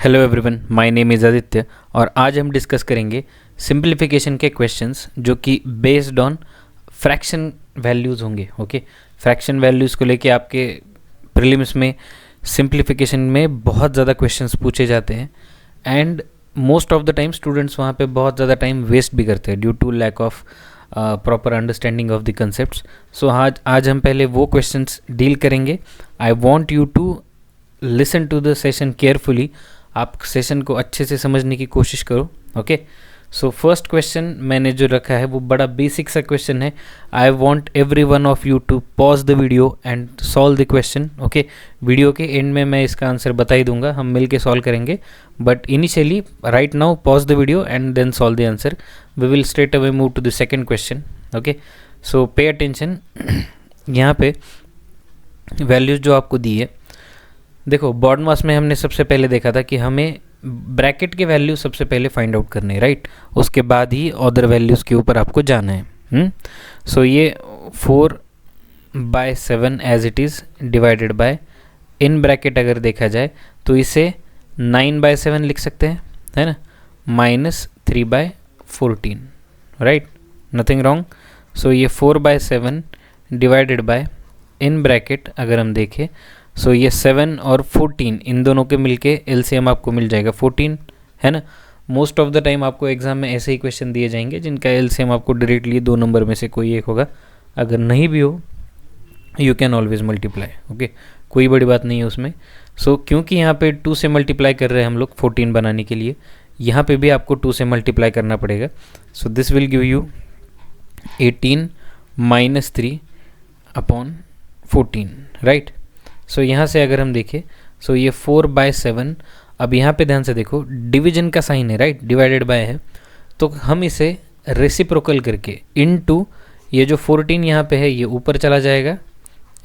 Hello everyone, my name is Aditya और आज हम डिस्कस करेंगे सिंप्लीफिकेशन के क्वेश्चंस जो कि बेस्ड ऑन फ्रैक्शन वैल्यूज़ होंगे। ओके, फ्रैक्शन वैल्यूज़ को लेके आपके प्रीलिम्स में सिंप्लीफिकेशन में बहुत ज़्यादा क्वेश्चंस पूछे जाते हैं and most of the time students वहाँ पे बहुत ज़्यादा टाइम वेस्ट भी करते हैं due to lack of proper understanding of the concepts. So आज हम पहले वो क्वेश्चंस डील करेंगे। I want you to listen to the session carefully. आप सेशन को अच्छे से समझने की कोशिश करो। ओके, सो फर्स्ट क्वेश्चन मैंने जो रखा है वो बड़ा बेसिक सा क्वेश्चन है। I want every one of you to pause the video and solve the question. Okay, video के एंड में मैं इसका आंसर बता ही दूंगा, हम मिल के सॉल्व करेंगे, but initially right now pause the video and then solve the answer. We will straight away move to the second question. Okay, so pay attention. यहाँ पे वैल्यूज जो आपको दी है, देखो बॉड मास में हमने सबसे पहले देखा था कि हमें ब्रैकेट के वैल्यू सबसे पहले फाइंड आउट करने हैं, राइट। उसके बाद ही अदर वैल्यूज़ के ऊपर आपको जाना है। सो ये 4/7 as it is divided by, in bracket अगर देखा जाए तो इसे 9/7 लिख सकते हैं, है ना, -3/14, राइट, नथिंग रॉन्ग। सो ये 4/7 डिवाइडेड बाय, इन ब्रैकेट अगर हम देखें सो ये 7 और 14 इन दोनों के मिलके एलसीएम आपको मिल जाएगा 14, है ना। मोस्ट ऑफ द टाइम आपको एग्जाम में ऐसे ही क्वेश्चन दिए जाएंगे जिनका एलसीएम आपको डायरेक्टली 2 नंबर में से कोई एक होगा। अगर नहीं भी हो you can always multiply. Okay, कोई बड़ी बात नहीं है उसमें। सो क्योंकि यहाँ पे 2 से मल्टीप्लाई कर रहे हैं हम लोग 14 बनाने के लिए, यहाँ पे भी आपको 2 से मल्टीप्लाई करना पड़ेगा। So this will give you 18 - 3/14, right. So यहाँ से अगर हम देखें सो ये 4/7, अब यहाँ पे ध्यान से देखो डिवीजन का साइन है, राइट, डिवाइडेड बाय है, तो हम इसे रेसिप्रोकल करके इनटू ये जो 14 यहाँ पे है ये ऊपर चला जाएगा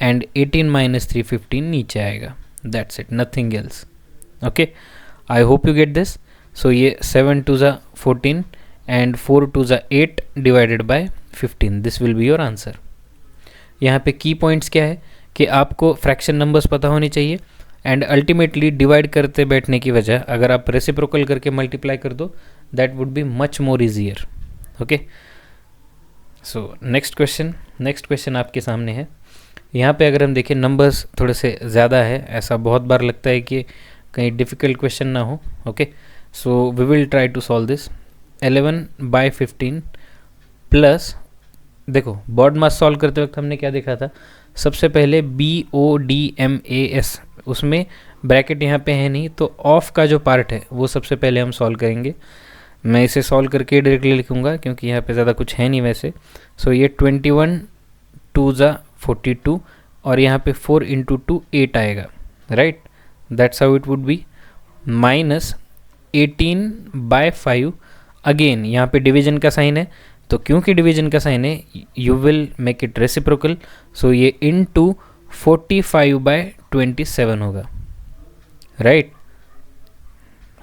एंड 18 - 3 15 नीचे आएगा। That's it, nothing else. Okay, I hope you get this. So ये 7 2 ज़ा 14 एंड 4 2 ज़ा 8 divided by 15, this will be your answer. यहाँ पे की पॉइंट्स क्या है कि आपको फ्रैक्शन नंबर्स पता होने चाहिए एंड अल्टीमेटली डिवाइड करते बैठने की वजह अगर आप रेसिप्रोकल करके मल्टीप्लाई कर दो that would be much more easier. Okay, so next question आपके सामने है। यहाँ पे अगर हम देखें नंबर्स थोड़े से ज़्यादा है, ऐसा बहुत बार लगता है कि कहीं डिफ़िकल्ट क्वेश्चन ना हो। Okay, so we will try to solve this. 11/15 plus, देखो बॉड मास सॉल्व करते वक्त हमने क्या देखा था, सबसे पहले BODMAS, उसमें ब्रैकेट यहाँ पे है नहीं तो ऑफ का जो पार्ट है वो सबसे पहले हम सॉल्व करेंगे। मैं इसे सॉल्व करके डायरेक्टली लिखूँगा क्योंकि यहाँ पे ज़्यादा कुछ है नहीं वैसे। सो ये 21 2 ज़ा 42 और यहाँ पे 4 × 2 8 आएगा, right, that's how it would B, -18/5। Again यहाँ पे डिवीजन का साइन है तो क्योंकि डिवीजन का साइन है you will make it reciprocal, so ये इनटू 45/27 होगा, राइट,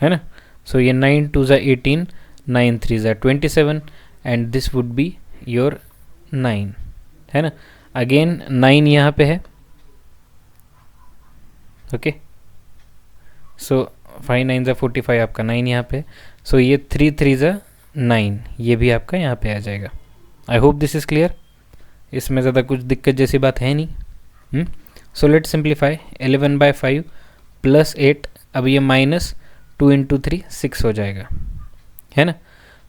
है ना। सो ये 9 2 ज़ा 18, 9 3 ज़ा 27 and this would be your 9, है ना। अगेन 9 यहाँ पे है। ओके, सो 5 9 ज़ा 45 आपका 9 यहाँ पे। सो ये 3 3 ज़ा 9 ये भी आपका यहाँ पे आ जाएगा। I hope this is clear, इसमें ज़्यादा कुछ दिक्कत जैसी बात है नहीं। So let simplify. 11/5 प्लस 8, अब ये -2 × 3 6 हो जाएगा, है ना।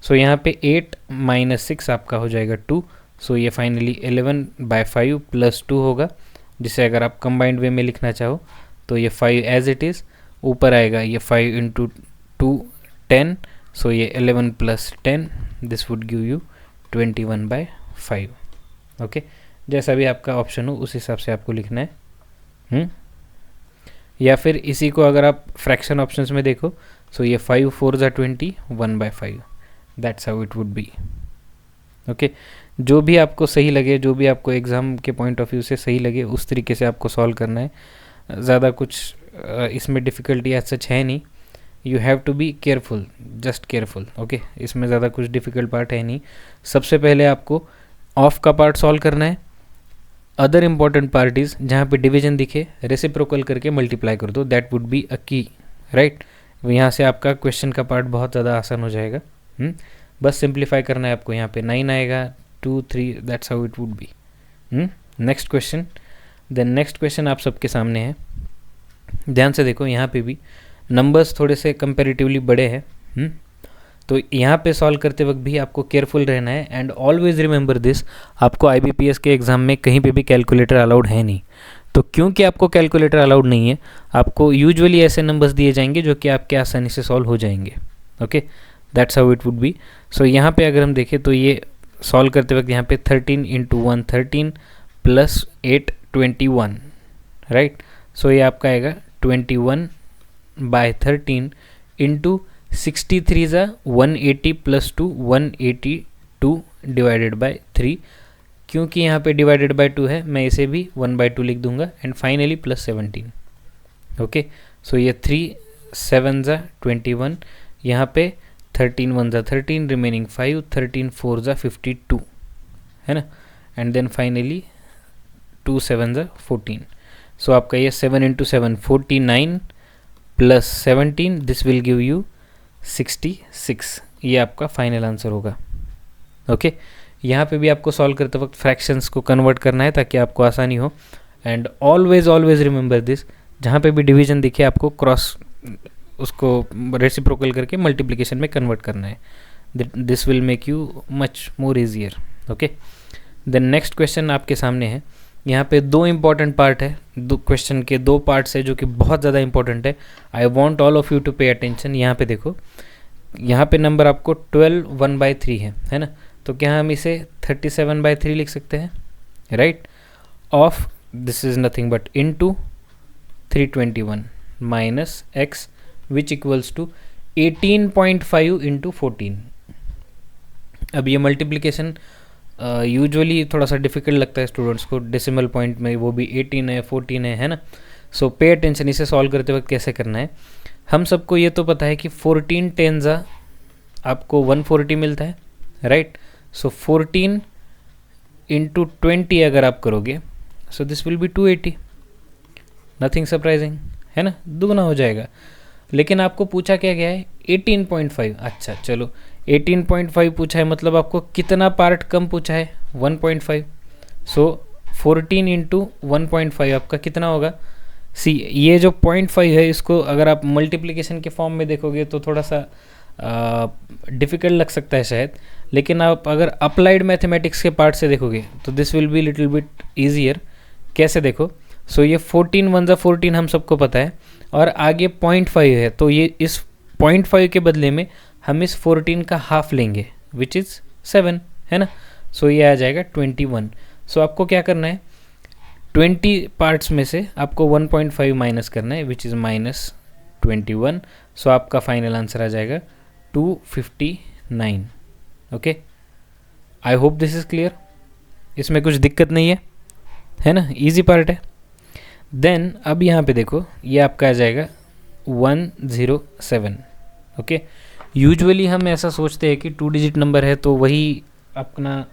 सो यहाँ पे 8 - 6 आपका हो जाएगा 2। सो ये फाइनली 11/5 प्लस 2 होगा, जिसे अगर आप कंबाइंड वे में लिखना चाहो तो ये 5 एज इट इज़, ऊपर आएगा ये 5 × 2 10, सो ये 11 + 10, this would give you 21/5। Okay, जैसा भी आपका ऑप्शन हो उस हिसाब से आपको लिखना है। या फिर इसी को अगर आप फ्रैक्शन ऑप्शंस में देखो सो ये 5 4 ज़ा 20 1/5, that's how it would B. Okay, जो भी आपको सही लगे, जो भी आपको एग्ज़ाम के पॉइंट ऑफ व्यू से सही लगे उस तरीके से आपको सॉल्व करना है। ज़्यादा कुछ इसमें डिफ़िकल्टी एज सच है नहीं, you have to be careful, just careful. Okay, इसमें ज़्यादा कुछ डिफ़िकल्ट पार्ट है नहीं। सबसे पहले आपको ऑफ का पार्ट सॉल्व करना है, अदर इम्पॉर्टेंट पार्ट इज़ जहाँ पे डिवीजन दिखे रेसिप्रोकल करके मल्टीप्लाई कर दो, दैट वुड बी अ की, राइट। यहाँ से आपका क्वेश्चन का पार्ट बहुत ज़्यादा आसान हो जाएगा। बस सिंप्लीफाई करना है आपको। यहाँ पे 9 आएगा, 2 3, that's how it would be. Next question. Then next question आप सबके सामने है, ध्यान से देखो। यहाँ पे भी नंबर्स थोड़े से कंपैरेटिवली बड़े हैं। तो यहाँ पे सॉल्व करते वक्त भी आपको केयरफुल रहना है एंड ऑलवेज रिमेंबर दिस, आपको आईबीपीएस के एग्ज़ाम में कहीं पे भी कैलकुलेटर अलाउड है नहीं। तो क्योंकि आपको कैलकुलेटर अलाउड नहीं है, आपको यूजुअली ऐसे नंबर्स दिए जाएंगे जो कि आपके आसानी से सॉल्व हो जाएंगे। Okay, that's how it would be. So यहाँ पे अगर हम देखें तो ये सॉल्व करते वक्त यहाँ पे 13 इंटू 1 13 प्लस 8 21, राइट। सो ये आपका आएगा 21/13 इंटू 63 ज़ा 180 प्लस 2 182 डिवाइडेड बाय 3। क्योंकि यहाँ पे डिवाइडेड बाय 2 है, मैं इसे भी 1/2 लिख दूंगा and finally plus 17। Okay, so ये 3 7 ज़ा 21, यहाँ पे 13 1 ज़ा 13, रिमेनिंग 5, 13 4 ज़ा 52, है ना। एंड देन फाइनली 2 7 ज़ा 14। सो आपका ये 7 into 7 49 plus 17, this will give you 66। ये आपका फाइनल आंसर होगा। ओके, यहाँ पे भी आपको सॉल्व करते वक्त फ्रैक्शंस को कन्वर्ट करना है ताकि आपको आसानी हो। And always always remember this, जहाँ पे भी डिवीजन दिखे आपको क्रॉस उसको रेसिप्रोकल करके मल्टीप्लिकेशन में कन्वर्ट करना है। This will make you much more easier. Okay, then next question आपके सामने है। यहाँ पे 2 इंपॉर्टेंट पार्ट है, दो क्वेश्चन के 2 पार्ट्स है जो कि बहुत ज़्यादा इंपॉर्टेंट है। I want all of you to pay attention. यहाँ पे देखो, यहाँ पे नंबर आपको 12 1/3 है ना। तो क्या हम इसे 37/3 लिख सकते हैं, right. Of this is nothing but into 321 minus x which equals to 18.5 into 14। अब ये मल्टीप्लिकेशन यूजुअली थोड़ा सा डिफिकल्ट लगता है स्टूडेंट्स को, डेसिमल पॉइंट में, वो भी 18 है 14 है ना। सो पे अटेंशन, इसे सॉल्व करते वक्त कैसे करना है। हम सबको ये तो पता है कि 14 10 आपको 140 मिलता है, राइट। सो 14 इंटू 20 अगर आप करोगे, सो this will be 280, nothing surprising, है ना, दुगना हो जाएगा। लेकिन आपको पूछा क्या गया है, 18.5। अच्छा चलो, 18.5 पूछा है, मतलब आपको कितना पार्ट कम पूछा है, 1.5। सो 14 इंटू 1.5 आपका कितना होगा। सी, ये जो 0.5 है, इसको अगर आप मल्टीप्लिकेशन के फॉर्म में देखोगे तो थोड़ा सा डिफ़िकल्ट लग सकता है शायद, लेकिन आप अगर अप्लाइड मैथमेटिक्स के पार्ट से देखोगे तो this will be little bit easier. कैसे देखो, सो ये 14 1 ज़ा 14 हम सबको पता है, और आगे 0.5 है, तो ये इस 0.5 के बदले में हम इस 14 का हाफ लेंगे विच इज़ 7, है ना। सो ये आ जाएगा 21। सो आपको क्या करना है, 20 पार्ट्स में से आपको 1.5 माइनस करना है विच इज़ -21। सो आपका फाइनल आंसर आ जाएगा 259। Okay, I hope this is clear. इसमें कुछ दिक्कत नहीं है ना, इजी पार्ट है। देन अब यहाँ पे देखो, ये आपका आ जाएगा 107। ओके, यूजुअली हम ऐसा सोचते हैं कि 2 डिजिट नंबर है तो वही अपना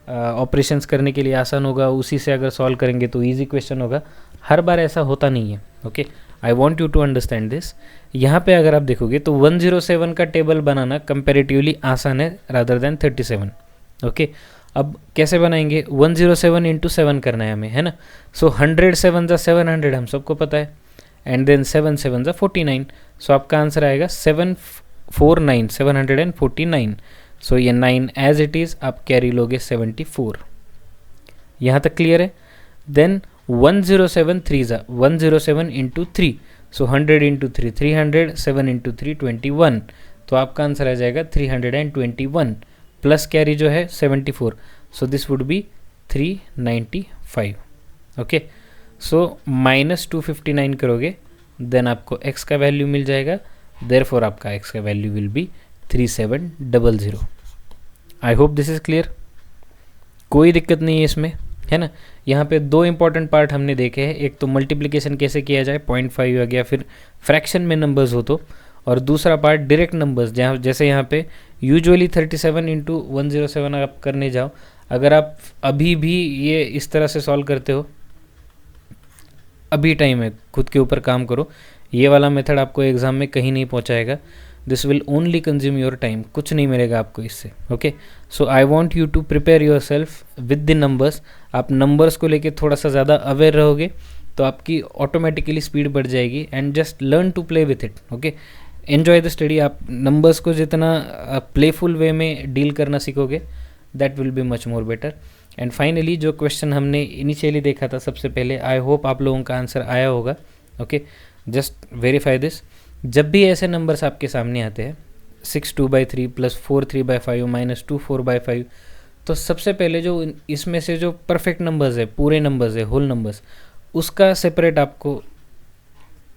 ऑपरेशंस करने के लिए आसान होगा, उसी से अगर सॉल्व करेंगे तो इजी क्वेश्चन होगा। हर बार ऐसा होता नहीं है। Okay, I want you to understand this. यहाँ पे अगर आप देखोगे तो 107 का टेबल बनाना कंपेरेटिवली आसान है रादर देन 37। ओके, अब कैसे बनाएंगे, 107 इंटू 7 करना है हमें, है ना। सो 100 7 ज़ा 700 हम सबको पता है, एंड देन 7 7 ज़ा 49। सो आपका आंसर आएगा 749 749। सो ये 9 एज इट इज़ आप कैरी लोगे 74। यहाँ तक क्लियर है। देन 107 3 ज़ा 107 इंटू 3, सो 100 इंटू 3 300, 7 इंटू 3 21। तो आपका आंसर आ जाएगा 321 प्लस कैरी जो है 74। So this would be 395। Okay, so -259 करोगे, देन आपको x का वैल्यू मिल जाएगा, देयरफॉर आपका x का value will be 3700। I hope this is clear. कोई दिक्कत नहीं है इसमें, है ना। यहाँ पे 2 इंपॉर्टेंट पार्ट हमने देखे हैं, एक तो मल्टीप्लिकेशन कैसे किया जाए, 0.5 आ गया, फिर फ्रैक्शन में नंबर्स हो तो, और दूसरा पार्ट डायरेक्ट नंबर्स, जहाँ जैसे यहाँ पे यूजुअली 37 इंटू 107 आप करने जाओ, अगर आप अभी भी ये इस तरह से सॉल्व करते हो, अभी टाइम है, खुद के ऊपर काम करो। ये वाला मेथड आपको एग्ज़ाम में कहीं नहीं पहुंचाएगा. This will only consume your time, कुछ नहीं मिलेगा आपको इससे. Okay, so I want you to prepare yourself with the numbers. आप नंबर्स को लेके थोड़ा सा ज़्यादा अवेयर रहोगे तो आपकी ऑटोमेटिकली स्पीड बढ़ जाएगी. And just learn to play with it. Okay, enjoy the study. आप नंबर्स को जितना प्लेफुल वे में डील करना सीखोगे, that will be much more better. And finally जो क्वेश्चन हमने इनिशियली देखा था सबसे पहले, आई होप आप लोगों का आंसर आया होगा. Okay, just verify this. जब भी ऐसे नंबर्स आपके सामने आते हैं 6 2/3 प्लस 4 3/5 माइनस 2 4/5, तो सबसे पहले जो इसमें से जो परफेक्ट नंबर्स है, पूरे नंबर्स है, होल नंबर्स, उसका सेपरेट आपको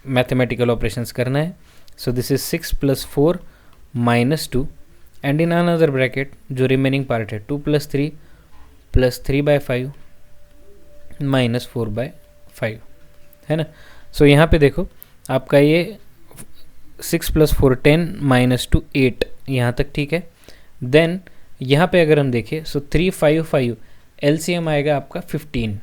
मैथमेटिकल ऑपरेशंस करना है. So this is 6 + 4 - 2 and in another bracket जो रिमेनिंग पार्ट है 2 + 3 + 3/5 - 4/5 है ना. सो यहाँ पे देखो आपका ये 6 + 4 10 - 2 8 यहाँ तक ठीक है. देन यहाँ पे अगर हम देखें सो 3 5 5 एलसीएम आएगा आपका 15.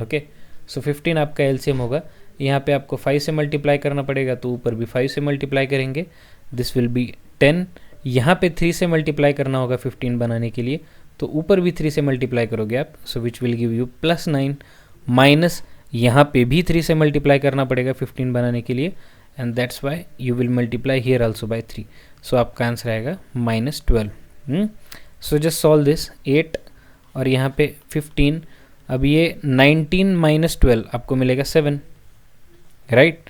ओके, सो 15 आपका एलसीएम होगा. यहाँ पे आपको 5 से मल्टीप्लाई करना पड़ेगा तो ऊपर भी 5 से मल्टीप्लाई करेंगे. This will be 10. यहाँ पे 3 से मल्टीप्लाई करना होगा 15 बनाने के लिए तो ऊपर भी 3 से मल्टीप्लाई करोगे आप. So which will give you +9 minus यहाँ पे भी 3 से मल्टीप्लाई करना पड़ेगा 15 बनाने के लिए. And that's why you will multiply here also by 3. सो आपका आंसर आएगा -12. So just solve this. 8 और यहाँ पे 15. अब ये 19 - 12 आपको मिलेगा 7, right.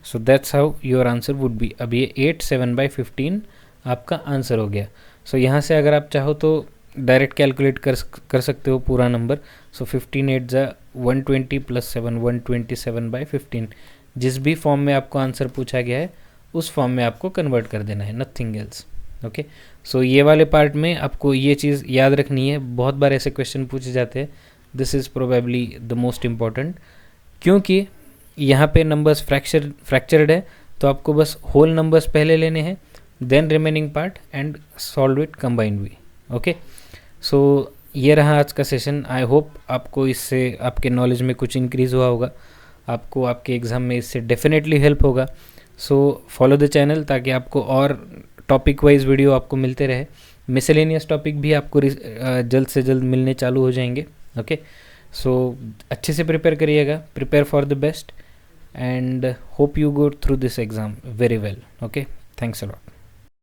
So that's how your answer would be. अब ये 8 7/15 आपका आंसर हो गया. सो यहाँ से अगर आप चाहो तो डायरेक्ट कैलकुलेट कर सकते हो पूरा नंबर. सो 15 8 = 120 + 7 127/15. जिस भी फॉर्म में आपको आंसर पूछा गया है उस फॉर्म में आपको कन्वर्ट कर देना है, नथिंग एल्स. ओके, सो ये वाले पार्ट में आपको ये चीज़ याद रखनी है. बहुत बार ऐसे क्वेश्चन पूछे जाते हैं. This is probably the most important, क्योंकि यहाँ पे नंबर्स फ्रैक्चर्ड है तो आपको बस होल नंबर्स पहले लेने हैं, then remaining part and solve it combined way. Okay, so ये रहा आज का सेशन. आई होप आपको इससे आपके नॉलेज में कुछ इंक्रीज़ हुआ होगा, आपको आपके एग्ज़ाम में इससे डेफिनेटली हेल्प होगा. सो फॉलो द चैनल ताकि आपको और टॉपिक वाइज वीडियो आपको मिलते रहे. मिसलेनियस टॉपिक भी आपको जल्द से जल्द मिलने चालू हो जाएंगे. ओके, सो अच्छे से प्रिपेयर करिएगा, prepare for the best and hope you go through this exam very well. Okay, thanks a lot.